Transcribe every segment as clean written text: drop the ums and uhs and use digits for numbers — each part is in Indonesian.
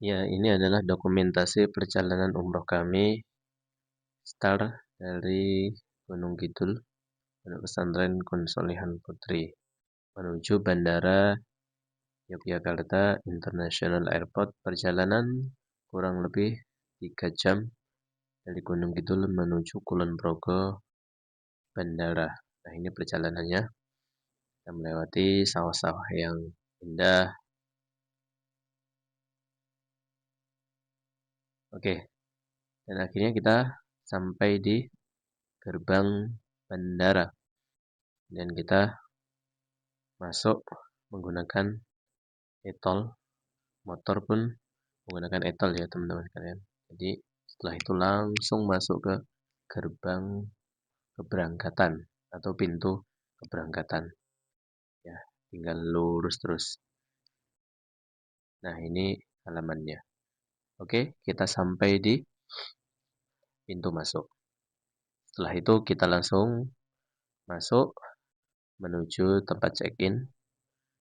Ya, ini adalah dokumentasi perjalanan umroh kami start dari Gunung Kidul, Pondok Pesantren Konsolihan Putri, menuju Bandara Yogyakarta International Airport. Perjalanan kurang lebih 3 jam dari Gunung Kidul menuju Kulon Progo Bandara. Nah, ini perjalanannya. Kita melewati sawah-sawah yang indah. Oke, dan akhirnya kita sampai di gerbang bandara. Dan kita masuk menggunakan e-tol. Motor pun menggunakan e-tol ya teman-teman sekalian. Jadi setelah itu langsung masuk ke gerbang keberangkatan atau pintu keberangkatan. Ya, tinggal lurus terus. Nah, ini halamannya. Oke, kita sampai di pintu masuk. Setelah itu kita langsung masuk menuju tempat check-in.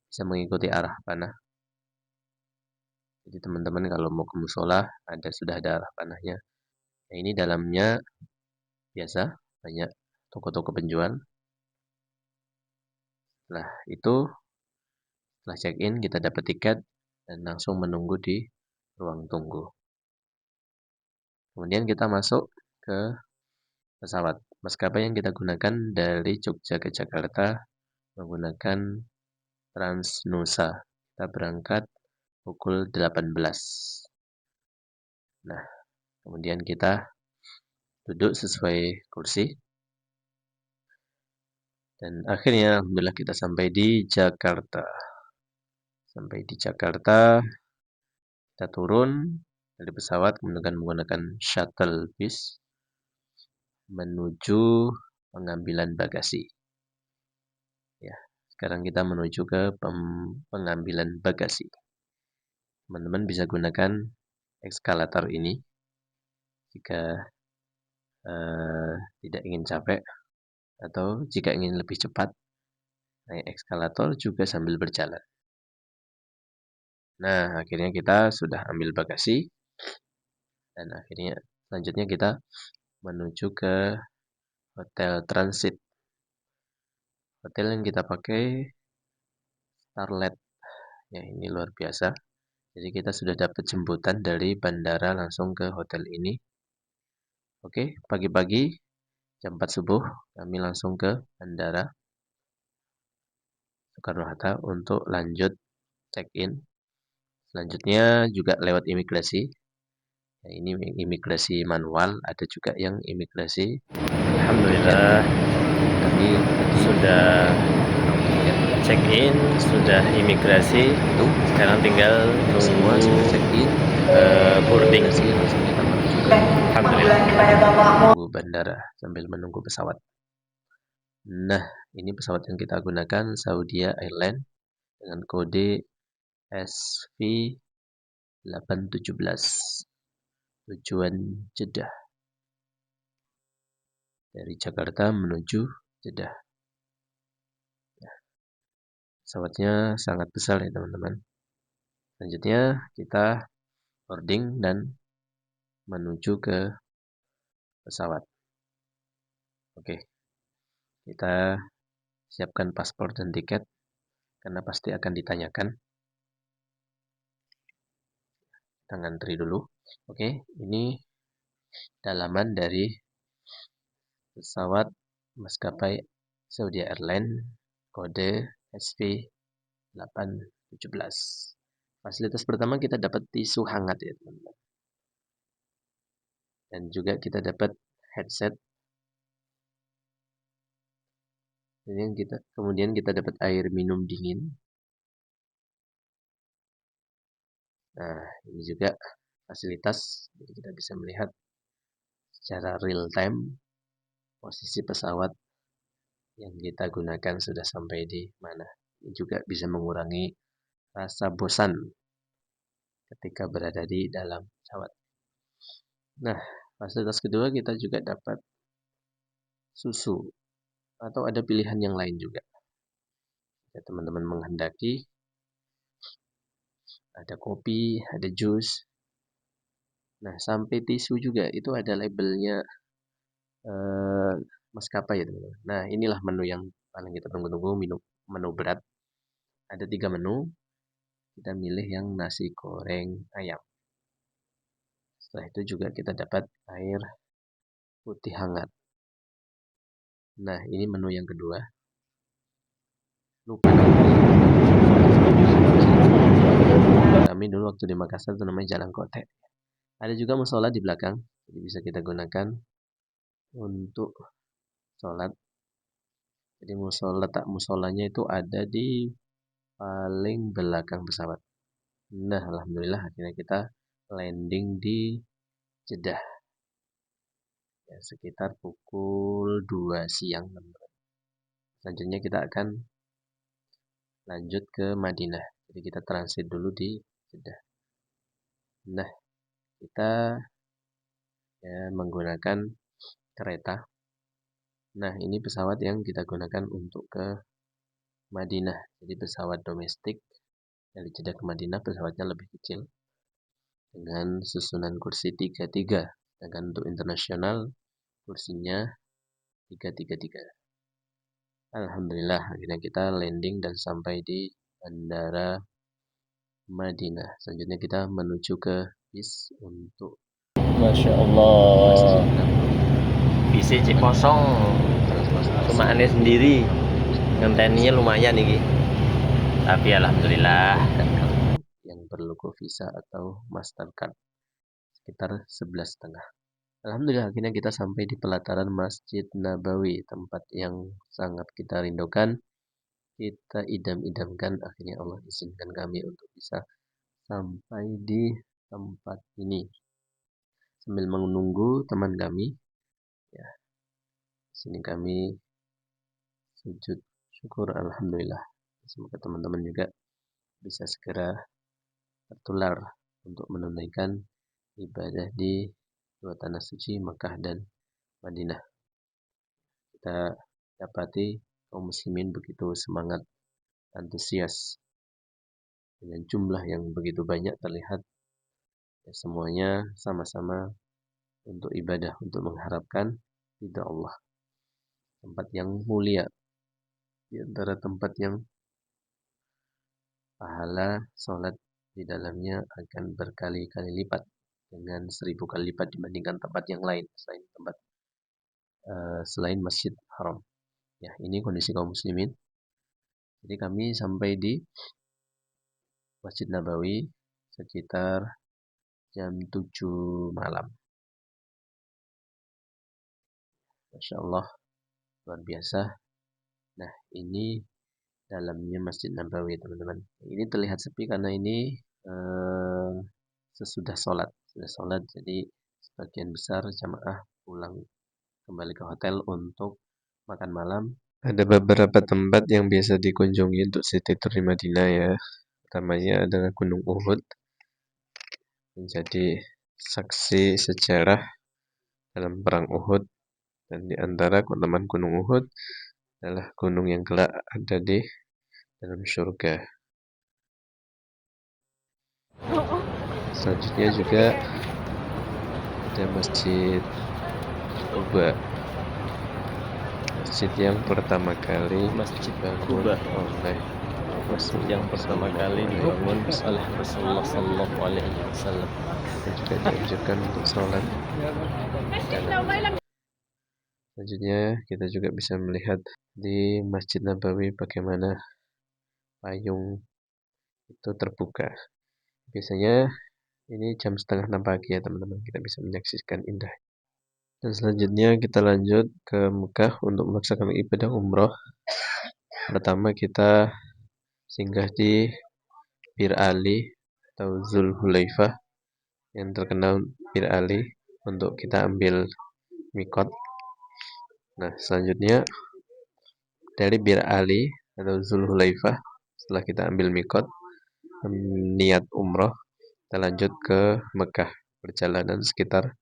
Bisa mengikuti arah panah. Jadi teman-teman kalau mau ke musola sudah ada arah panahnya. Nah, ini dalamnya biasa banyak toko-toko penjual. Setelah itu, setelah check-in kita dapat tiket dan langsung menunggu di ruang tunggu. Kemudian kita masuk ke pesawat. Maskapai yang kita gunakan dari Jogja ke Jakarta menggunakan Transnusa. Kita berangkat pukul 18. Nah, kemudian kita duduk sesuai kursi. Dan akhirnya alhamdulillah kita sampai di Jakarta. Sampai di Jakarta, kita turun dari pesawat menggunakan shuttle bus menuju pengambilan bagasi. Ya, sekarang kita menuju ke pengambilan bagasi. Teman-teman bisa gunakan eskalator ini jika tidak ingin capek atau jika ingin lebih cepat. Naik eskalator juga sambil berjalan. Nah, akhirnya kita sudah ambil bagasi dan akhirnya selanjutnya kita menuju ke hotel transit. Hotel yang kita pakai Starlet. Ya, ini luar biasa. Jadi kita sudah dapat jemputan dari bandara langsung ke hotel ini. Oke, pagi-pagi jam 4 subuh kami langsung ke bandara Soekarno-Hatta untuk lanjut check-in. Selanjutnya juga lewat imigrasi. Nah, ini imigrasi manual, ada juga yang imigrasi. Alhamdulillah kami sudah check-in, sudah imigrasi. Sekarang tinggal semua sudah check-in, boarding. Alhamdulillah. Tunggu bandara sambil menunggu pesawat. Nah, ini pesawat yang kita gunakan Saudia Airlines dengan kode SV817. Tujuan Jeddah. Dari Jakarta menuju Jeddah. Pesawatnya sangat besar ya teman-teman. Selanjutnya kita boarding dan menuju ke pesawat. Oke, kita siapkan paspor dan tiket karena pasti akan ditanyakan. Kita ngantri dulu. Oke, ini dalaman dari pesawat maskapai Saudi Airlines kode SV817. Fasilitas pertama kita dapat tisu hangat ya teman-teman. Dan juga kita dapat headset. Kemudian kita dapat air minum dingin. Nah, ini juga fasilitas. Jadi kita bisa melihat secara real time posisi pesawat yang kita gunakan sudah sampai di mana. Ini juga bisa mengurangi rasa bosan ketika berada di dalam pesawat. Nah, fasilitas kedua kita juga dapat susu atau ada pilihan yang lain juga. Ya, teman-teman menghendaki ada kopi, ada jus, Nah, sampai tisu juga itu ada labelnya maskapai ya teman-teman. Nah, inilah menu yang paling kita tunggu-tunggu, menu berat. Ada 3 menu, kita milih yang nasi goreng ayam. Setelah itu juga kita dapat air putih hangat. Nah, ini menu yang kedua. Lupa kami dulu waktu di Makassar itu namanya Jalan Kote. Ada juga musola di belakang, jadi bisa kita gunakan untuk sholat. Jadi letak musolanya itu ada di paling belakang pesawat. Nah, alhamdulillah akhirnya kita landing di Jeddah. Ya, sekitar pukul 2 siang. Selanjutnya kita akan lanjut ke Madinah. Jadi kita transit dulu di Jeddah. Nah, kita ya, menggunakan kereta. Nah, ini pesawat yang kita gunakan untuk ke Madinah. Jadi pesawat domestik dari Jeddah ke Madinah pesawatnya lebih kecil dengan susunan kursi 33. Sedangkan untuk internasional kursinya 333. Alhamdulillah akhirnya kita landing dan sampai di Bandara Madinah. Selanjutnya kita menuju ke bis untuk Masya Allah. Bisa cek kosong. Cuma aneh sendiri. Ngenteninya lumayan nih. Tapi alhamdulillah. yang berlogo Visa atau Mastercard sekitar 11,5. Alhamdulillah akhirnya kita sampai di pelataran Masjid Nabawi, tempat yang sangat kita rindukan. Kita idam-idamkan, akhirnya Allah izinkan kami untuk bisa sampai di tempat ini. Sambil menunggu teman kami, ya, sini kami sujud syukur alhamdulillah. Semoga teman-teman juga bisa segera tertular untuk menunaikan ibadah di dua tanah suci Makkah dan Madinah. Kita dapati kaum muslimin begitu semangat, antusias dengan jumlah yang begitu banyak terlihat ya, semuanya sama-sama untuk ibadah, untuk mengharapkan ridha Allah. Tempat yang mulia, di antara tempat yang pahala sholat di dalamnya akan berkali-kali lipat dengan 1000 kali lipat dibandingkan tempat yang lain selain Masjid Haram. Ya, ini kondisi kaum muslimin. Jadi kami sampai di Masjid Nabawi sekitar jam 7 malam. Masya Allah, luar biasa. Nah, ini dalamnya Masjid Nabawi, teman-teman. Ini terlihat sepi karena ini sesudah sholat. Sudah sholat, jadi sebagian besar jamaah pulang kembali ke hotel untuk makan malam. Ada beberapa tempat yang biasa dikunjungi untuk city tour di Madinah ya. Pertamanya adalah Gunung Uhud, menjadi saksi sejarah dalam perang Uhud. Dan di antara keutamaan Gunung Uhud adalah gunung yang kelak ada di dalam surga. Selanjutnya juga ada Masjid Quba, masjid yang pertama kali dibangun oleh Masjid yang pertama kali dibangun oleh Rasulullah Sallallahu Alaihi Wasallam. dan juga dianjurkan untuk sholat. Selanjutnya kita juga bisa melihat di Masjid Nabawi bagaimana payung itu terbuka. Biasanya ini jam 5:30 pagi ya teman-teman, kita bisa menyaksikan indah. Dan selanjutnya kita lanjut ke Mekah untuk melaksanakan ibadah umroh. Pertama kita singgah di Bir Ali atau Zulhulaifah yang terkenal Bir Ali untuk kita ambil mikot. Nah, selanjutnya dari Bir Ali atau Zulhulaifah setelah kita ambil mikot niat umroh, kita lanjut ke Mekah. Perjalanan sekitar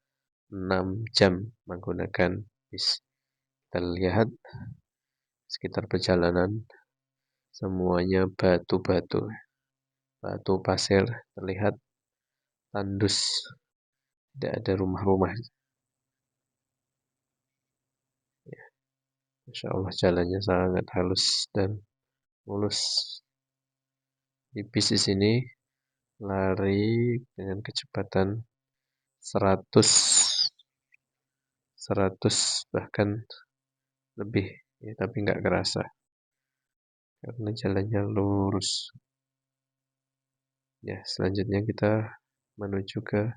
6 jam menggunakan bis. Kita lihat sekitar perjalanan semuanya batu-batu, batu pasir terlihat tandus tidak ada rumah-rumah. Ya, Masya Allah jalannya sangat halus dan mulus. Di bis di sini lari dengan kecepatan 100 bahkan lebih, ya, tapi nggak kerasa karena jalannya lurus. Ya, selanjutnya kita menuju ke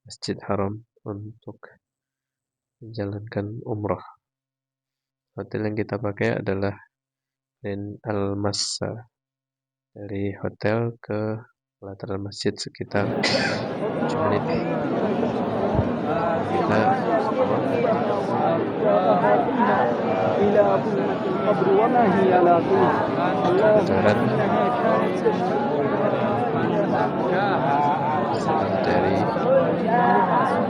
Masjid Haram untuk menjalankan umrah. Hotel yang kita pakai adalah Grand Al-Massa. Dari hotel ke pelataran masjid sekitar 7 menit. Kita jalan dari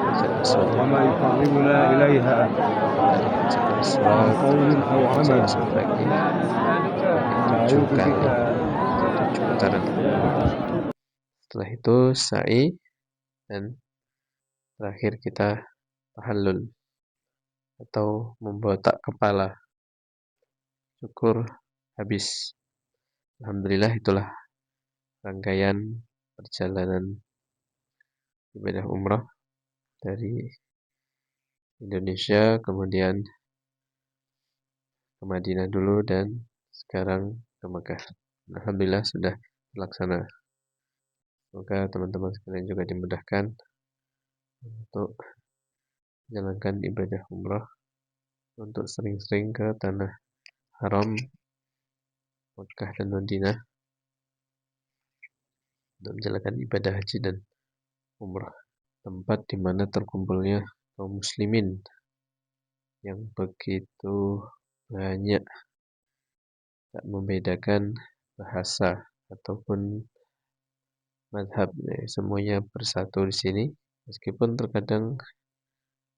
Masjid Aswad وما يقربنا إليها dari Masjid عن Aswad قول أو Masjid عمل Aswad lagi نعوذ 7 kali, بك 7 putaran. Setelah itu sa'i dan terakhir kita tahallul atau membotak kepala. Syukur habis. Alhamdulillah, itulah rangkaian perjalanan ibadah umrah dari Indonesia, kemudian ke Madinah dulu, dan sekarang ke Mekah. Alhamdulillah sudah terlaksana. Semoga teman-teman sekalian juga dimudahkan untuk menjalankan ibadah umrah, untuk sering-sering ke tanah haram Mekah dan Madinah untuk menjalankan ibadah haji dan umrah, tempat di mana terkumpulnya kaum muslimin yang begitu banyak, tak membedakan bahasa ataupun madhab, semuanya bersatu di sini. Meskipun terkadang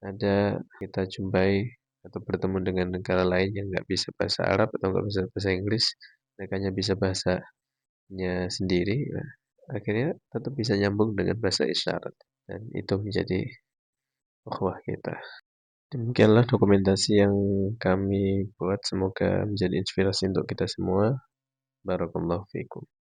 ada kita jumpai atau bertemu dengan negara lain yang nggak bisa bahasa Arab atau nggak bisa bahasa Inggris, mereka hanya bisa bahasanya sendiri, nah, akhirnya tetap bisa nyambung dengan bahasa isyarat, dan itu menjadi ukhuwah kita. Demikianlah dokumentasi yang kami buat, semoga menjadi inspirasi untuk kita semua. Barakallahu fiikum.